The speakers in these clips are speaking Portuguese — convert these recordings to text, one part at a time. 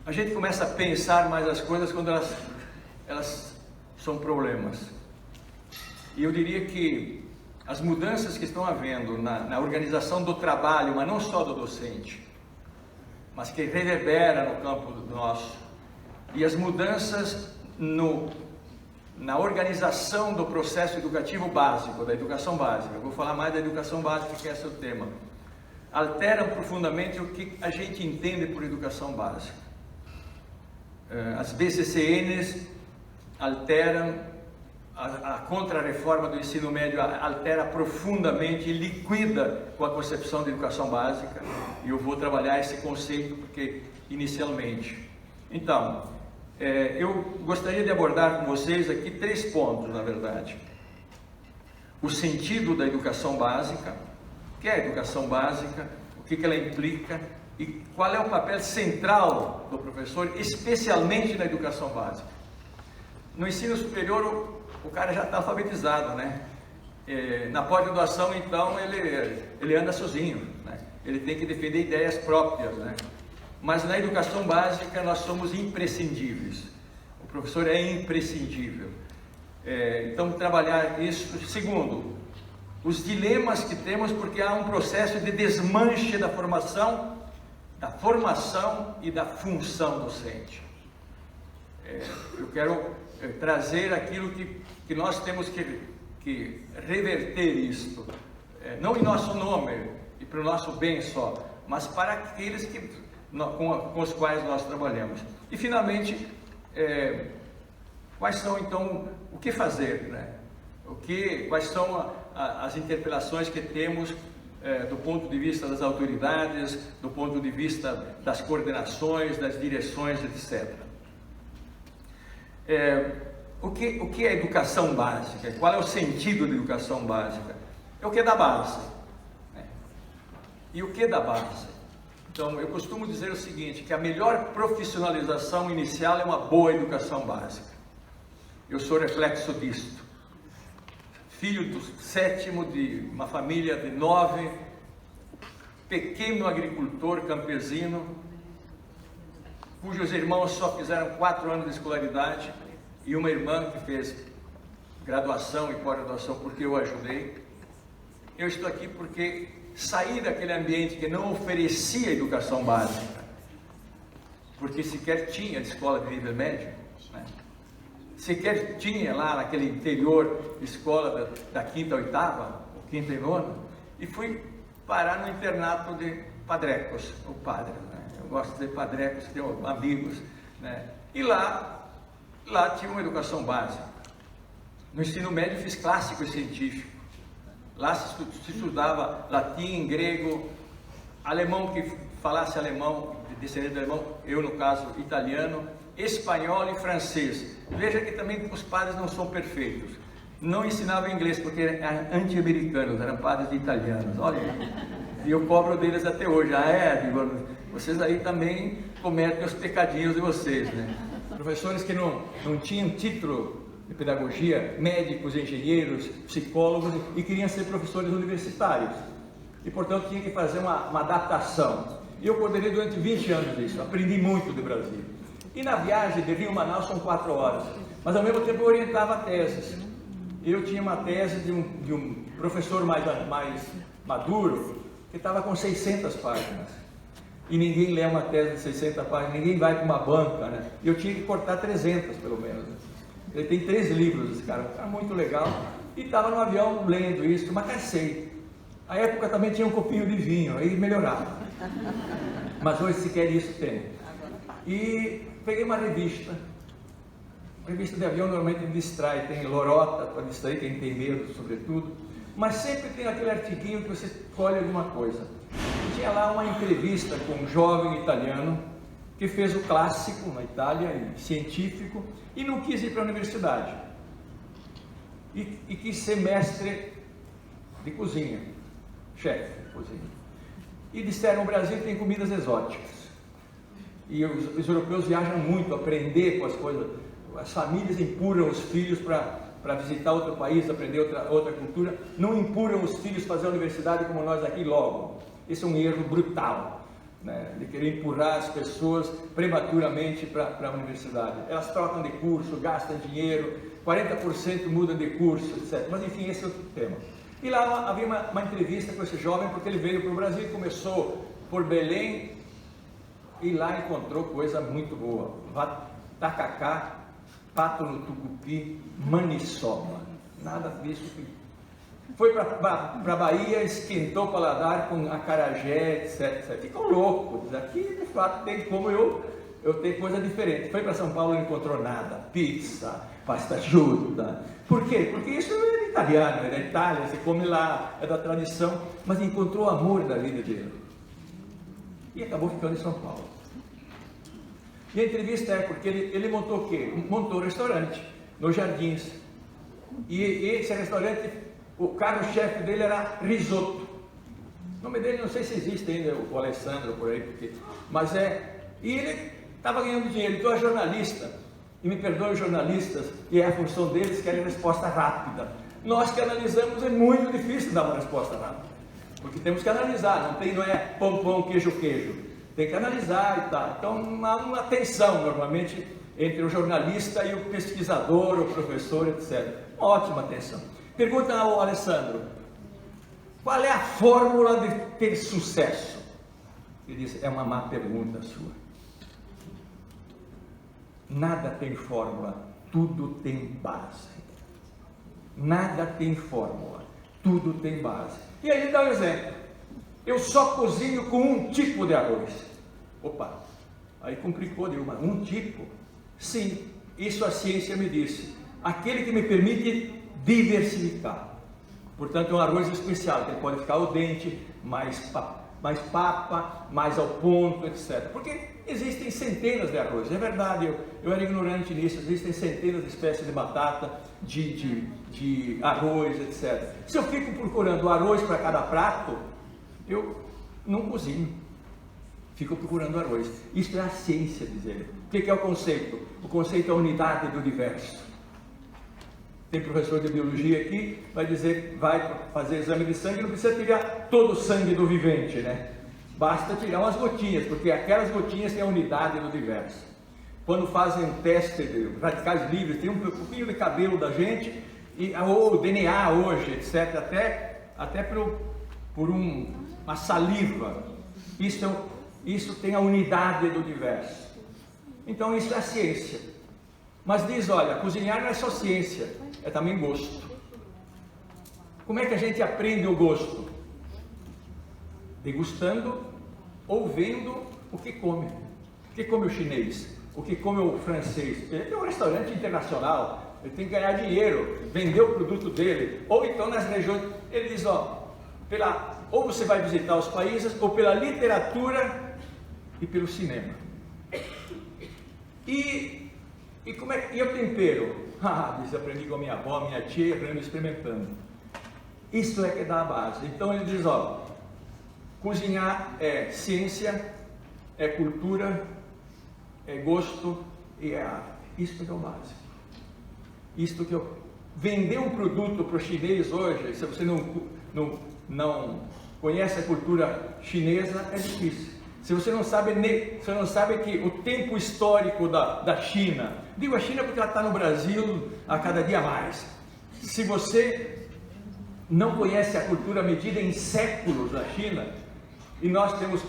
a gente começa a pensar mais as coisas quando elas são problemas. E eu diria que as mudanças que estão havendo na organização do trabalho, mas não só do docente, mas que reverbera no campo nosso, e as mudanças na organização do processo educativo básico, da educação básica, eu vou falar mais da educação básica, que é esse o tema, alteram profundamente o que a gente entende por educação básica. As BCCNs alteram, a contra-reforma do ensino médio altera profundamente e liquida com a concepção de educação básica, e eu vou trabalhar esse conceito porque inicialmente. Então, eu gostaria de abordar com vocês aqui 3 pontos, na verdade. O sentido da educação básica, o que é a educação básica, o que ela implica e qual é o papel central do professor, especialmente na educação básica. No ensino superior, o cara já está alfabetizado, né? Na pós-graduação, então, ele anda sozinho, né? Ele tem que defender ideias próprias, né? Mas na educação básica nós somos imprescindíveis. O professor é imprescindível. Então, trabalhar isso. Segundo, os dilemas que temos, porque há um processo de desmanche da formação e da função docente. Eu quero trazer aquilo que nós temos que reverter isto, não em nosso nome e para o nosso bem só, mas para aqueles com os quais nós trabalhamos. E finalmente, quais são então, o que fazer, né? Quais são as interpelações que temos do ponto de vista das autoridades, do ponto de vista das coordenações, das direções, etc. O que é educação básica? Qual é o sentido da educação básica? É o que é da base, né? E o que é da base? Então, eu costumo dizer o seguinte, que a melhor profissionalização inicial é uma boa educação básica. Eu sou reflexo disto. Filho do 7º de uma família de 9, pequeno agricultor campesino, cujos irmãos só fizeram 4 anos de escolaridade, e uma irmã que fez graduação e pós-graduação porque eu ajudei. Eu estou aqui porque saí daquele ambiente que não oferecia educação básica, porque sequer tinha escola de nível médio, né? Sequer tinha lá naquele interior escola da 5ª à 8ª, ou 5ª e 9ª, e fui parar no internato de padrecos, ou padre, né? Eu gosto de padrecos, tenho amigos, né? E lá tinha uma educação básica. No ensino médio fiz clássico e científico. Lá se estudava latim, grego, alemão que falasse alemão, descendente de alemão, eu no caso italiano, espanhol e francês. Veja que também os padres não são perfeitos. Não ensinavam inglês porque eram anti-americanos, eram padres de italianos. Olha, e eu cobro deles até hoje. Digo, vocês aí também cometem os pecadinhos de vocês, né? Professores que não tinham título de pedagogia, médicos, engenheiros, psicólogos, e queriam ser professores universitários. E, portanto, tinha que fazer uma adaptação. E eu coordenei durante 20 anos isso, aprendi muito do Brasil. E na viagem de Rio a Manaus são 4 horas, mas ao mesmo tempo eu orientava teses. Eu tinha uma tese de um professor mais maduro, que estava com 600 páginas. E ninguém lê uma tese de 600 páginas, ninguém vai para uma banca, né? E eu tinha que cortar 300 pelo menos. Ele tem 3 livros, esse cara, um cara muito legal. E estava no avião lendo isso, mas cansei. A época também tinha um copinho de vinho, aí melhorava. Mas hoje sequer isso tem. E peguei uma revista. Revista de avião normalmente distrai, tem lorota para distrair quem tem medo, sobretudo. Mas sempre tem aquele artiguinho que você escolhe alguma coisa. Tinha lá uma entrevista com um jovem italiano que fez o clássico na Itália, científico, e não quis ir para a universidade. E quis ser mestre de cozinha, chefe de cozinha. E disseram, o Brasil tem comidas exóticas. E os europeus viajam muito, aprender com as coisas. As famílias empurram os filhos para visitar outro país, aprender outra cultura. Não empurram os filhos a fazer a universidade como nós aqui logo. Esse é um erro brutal. né, de querer empurrar as pessoas prematuramente para a universidade. Elas trocam de curso, gastam dinheiro, 40% mudam de curso, etc. Mas enfim, esse é outro tema. E lá havia uma entrevista com esse jovem, porque ele veio para o Brasil, começou por Belém e lá encontrou coisa muito boa. Tacacá, pato no tucupi, maniçoba. Nada disso. Foi para a Bahia, esquentou o paladar com acarajé, etc. Ficou louco. Aqui, de fato, tem como eu tenho coisa diferente. Foi para São Paulo e não encontrou nada. Pizza, pasta asciutta. Por quê? Porque isso é italiano, é da Itália, você come lá, é da tradição. Mas encontrou o amor da vida dele. E acabou ficando em São Paulo. E a entrevista é porque ele montou o quê? Montou um restaurante nos Jardins. E esse restaurante, o carro-chefe dele era risoto. O nome dele, não sei se existe ainda, o Alessandro por aí, mas e ele estava ganhando dinheiro, então é jornalista, e me perdoem os jornalistas, e é a função deles que é resposta rápida. Nós que analisamos, é muito difícil dar uma resposta rápida, porque temos que analisar, não é pão, queijo. Tem que analisar e tal. Então há uma tensão normalmente entre o jornalista e o pesquisador, o professor, etc. Uma ótima tensão. Pergunta ao Alessandro: qual é a fórmula de ter sucesso? Ele diz: é uma má pergunta sua. Nada tem fórmula, tudo tem base. Nada tem fórmula, tudo tem base. E aí ele dá um exemplo: eu só cozinho com um tipo de arroz. Opa, aí complicou, deu um tipo? Sim, isso a ciência me disse. Aquele que me permite diversificar. Portanto, é um arroz especial, que pode ficar ao dente, mais papa, mais ao ponto, etc. Porque existem centenas de arroz, é verdade, eu era ignorante nisso, existem centenas de espécies de batata, de arroz, etc. Se eu fico procurando arroz para cada prato, eu não cozinho, fico procurando arroz. Isso é a ciência, diz ele. O que é o conceito? O conceito é a unidade do universo. Tem professor de biologia aqui, vai dizer, vai fazer exame de sangue, não precisa tirar todo o sangue do vivente, né? Basta tirar umas gotinhas, porque aquelas gotinhas têm a unidade do universo. Quando fazem um teste de radicais livres, tem um pouquinho de cabelo da gente, ou DNA hoje, etc., até por uma saliva. Isso tem a unidade do universo. Então isso é a ciência. Mas diz, olha, cozinhar não é só ciência, é também gosto. Como é que a gente aprende o gosto? Degustando ou vendo o que come. O que come o chinês? O que come o francês? Ele tem um restaurante internacional, ele tem que ganhar dinheiro, vender o produto dele. Ou então nas regiões, ele diz, ou você vai visitar os países, ou pela literatura e pelo cinema. E como é o tempero? Diz, aprendi com a minha avó, minha tia, aprendo experimentando. Isso é que dá a base. Então ele diz, cozinhar é ciência, é cultura, é gosto e é arte. Isso que é o básico. Isto que vender um produto para o chinês hoje, se você não conhece a cultura chinesa, é difícil. Se você não sabe que o tempo histórico da China, digo a China porque ela está no Brasil a cada dia mais. Se você não conhece a cultura medida em séculos da China, e nós temos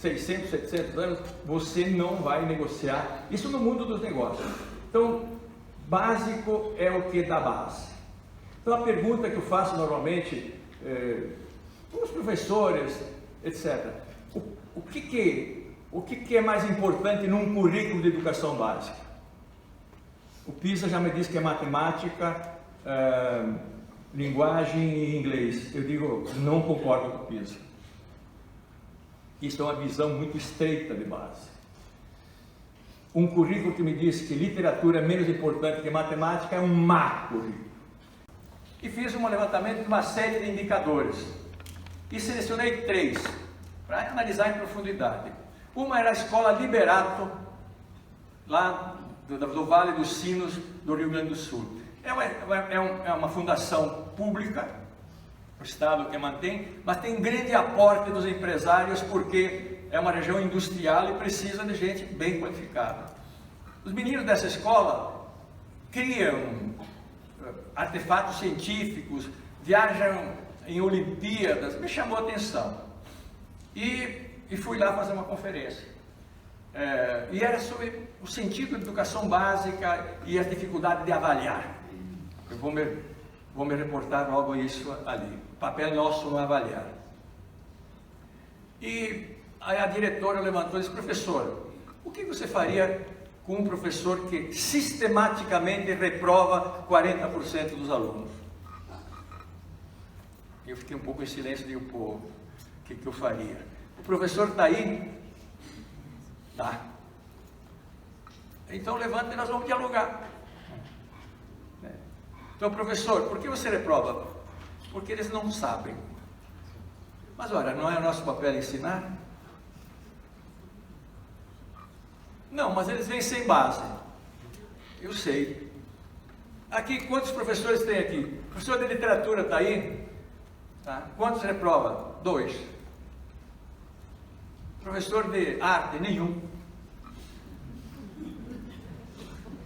600, 700 anos, você não vai negociar. Isso no mundo dos negócios. Então, básico é o que dá base. Então, a pergunta que eu faço normalmente com os professores, etc. O que é mais importante num currículo de educação básica? O PISA já me disse que é matemática, linguagem e inglês. Eu digo, não concordo com o PISA. Isso é uma visão muito estreita de base. Um currículo que me diz que literatura é menos importante que matemática é um má currículo. E fiz um levantamento de uma série de indicadores. E selecionei 3 para analisar em profundidade. Uma era a Escola Liberato, lá do Vale dos Sinos, do Rio Grande do Sul. É uma fundação pública, o Estado que mantém, mas tem grande aporte dos empresários, porque é uma região industrial e precisa de gente bem qualificada. Os meninos dessa escola criam artefatos científicos, viajam em Olimpíadas, me chamou a atenção. E fui lá fazer uma conferência. E era sobre o sentido da educação básica e a dificuldade de avaliar. Eu vou me reportar logo isso ali. O papel nosso não é avaliar. E aí a diretora levantou e disse: professor, o que você faria com um professor que sistematicamente reprova 40% dos alunos? Eu fiquei um pouco em silêncio e digo: pô, o que eu faria? O professor está aí? Tá. Então levanta e nós vamos dialogar. Então, professor, por que você reprova? Porque eles não sabem. Mas olha, não é o nosso papel ensinar? Não, mas eles vêm sem base. Eu sei. Aqui, quantos professores tem aqui? O professor de literatura está aí? Tá. Quantos reprova? 2. Professor de arte? Nenhum.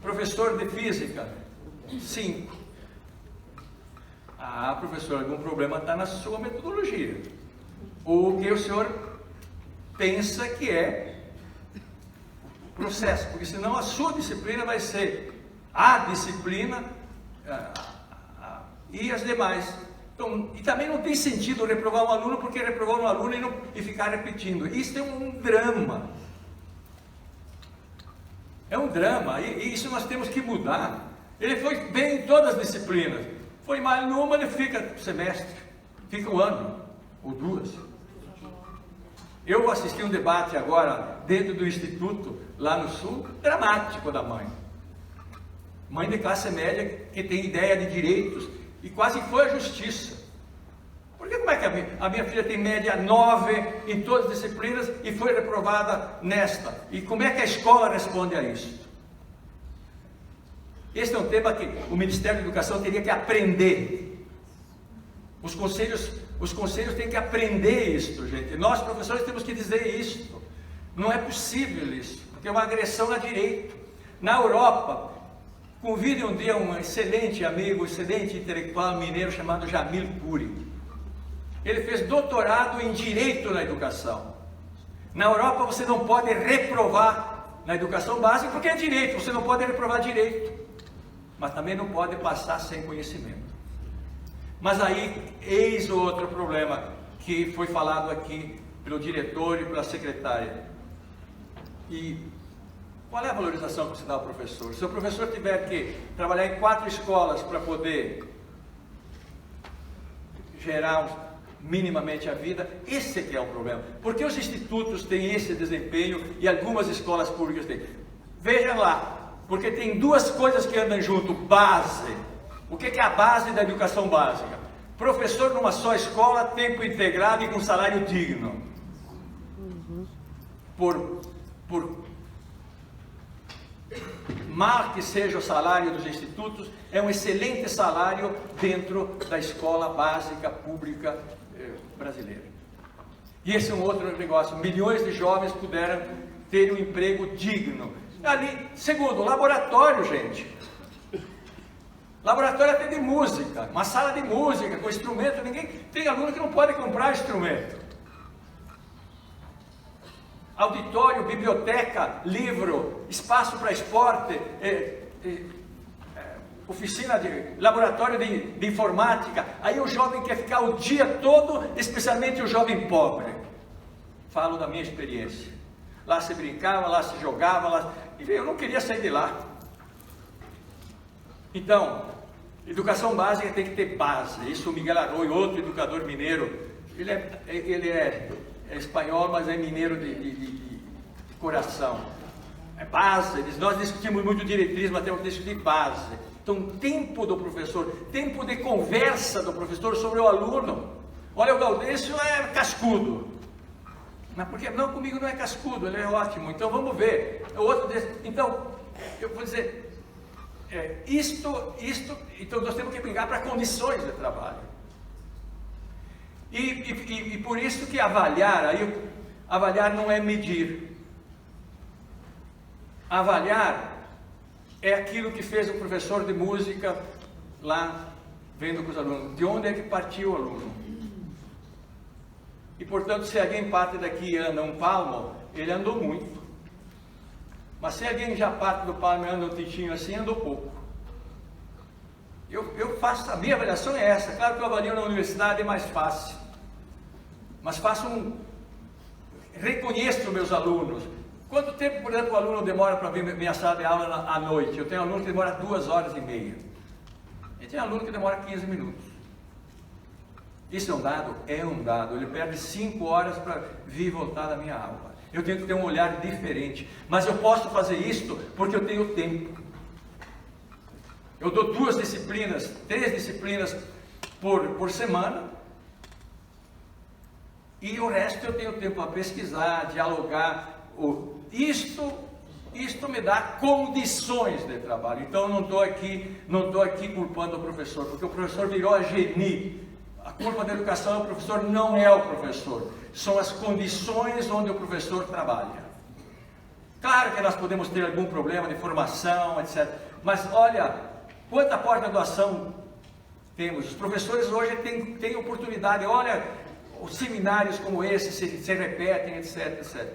Professor de física? 5. Ah, professor, algum problema está na sua metodologia. Ou que o senhor pensa que é o processo, porque senão a sua disciplina vai ser a disciplina e as demais. Então, e também não tem sentido reprovar um aluno porque reprovar um aluno e ficar repetindo. Isso é um drama. É um drama, e isso nós temos que mudar. Ele foi bem em todas as disciplinas. Foi mal numa, ele fica semestre, fica um ano, ou 2. Eu assisti um debate agora, dentro do instituto, lá no sul, dramático da mãe. Mãe de classe média, que tem ideia de direitos, e quase foi à justiça. Porque como é que a minha filha tem média 9 em todas as disciplinas e foi reprovada nesta? E como é que a escola responde a isso? Este é um tema que o Ministério da Educação teria que aprender. Os conselhos têm que aprender isso, gente. Nós, professores, temos que dizer isso. Não é possível isso, porque é uma agressão a direito. Na Europa, convide um dia um excelente amigo, excelente intelectual mineiro chamado Jamil Coury. Ele fez doutorado em Direito na Educação. Na Europa você não pode reprovar na educação básica porque é direito, você não pode reprovar direito. Mas também não pode passar sem conhecimento. Mas aí, eis o outro problema que foi falado aqui pelo diretor e pela secretária. E qual é a valorização que você dá ao professor? Se o professor tiver que trabalhar em 4 escolas para poder gerar minimamente a vida, esse é que é o problema. Porque os institutos têm esse desempenho e algumas escolas públicas têm. Veja lá. Porque tem 2 coisas que andam junto: base. O que é a base da educação básica? Professor numa só escola, tempo integrado e com salário digno. Por mal que seja o salário dos institutos, é um excelente salário dentro da escola básica pública brasileira. E esse é um outro negócio. Milhões de jovens puderam ter um emprego digno. Ali, segundo, laboratório, gente. Laboratório até de música, uma sala de música, com instrumento. Tem aluno que não pode comprar instrumento. Auditório, biblioteca, livro, espaço para esporte, oficina de laboratório de informática. Aí o jovem quer ficar o dia todo, especialmente o jovem pobre. Falo da minha experiência. Lá se brincava, lá se jogava, e eu não queria sair de lá. Então, educação básica tem que ter base. Isso o Miguel Arroyo, outro educador mineiro, ele é espanhol, mas é mineiro de coração. É base. Nós discutimos muito diretriz, mas temos que discutir base. Então, tempo do professor, tempo de conversa do professor sobre o aluno. Olha, o Gaudêncio é cascudo. Mas porque não, comigo não é cascudo, ele é ótimo. Então vamos ver. Então, eu vou dizer, então nós temos que brigar para condições de trabalho. E por isso que avaliar, aí Avaliar não é medir. Avaliar é aquilo que fez o professor de música lá, vendo com os alunos. De onde é que partiu o aluno? E, portanto, se alguém parte daqui e anda um palmo, ele andou muito. Mas se alguém já parte do palmo e anda um titinho assim, andou pouco. Eu faço, a minha avaliação é essa. Claro que eu avalio na universidade, é mais fácil. Mas reconheço os meus alunos. Quanto tempo, por exemplo, o aluno demora para vir minha sala de aula à noite? Eu tenho aluno que demora 2h30. E tem aluno que demora 15 minutos. Isso é um dado? É um dado. Ele perde 5 horas para vir e voltar da minha aula. Eu tenho que ter um olhar diferente. Mas eu posso fazer isso porque eu tenho tempo. Eu dou 2 disciplinas, 3 disciplinas por semana. E o resto eu tenho tempo para pesquisar, dialogar. Isto me dá condições de trabalho. Então eu não estou aqui culpando o professor, porque o professor virou a genie. A culpa da educação é o professor, não é o professor. São as condições onde o professor trabalha. Claro que nós podemos ter algum problema de formação, etc. Mas olha, quanta pós-graduação temos. Os professores hoje têm oportunidade. Olha, os seminários como esse se repetem, etc, etc.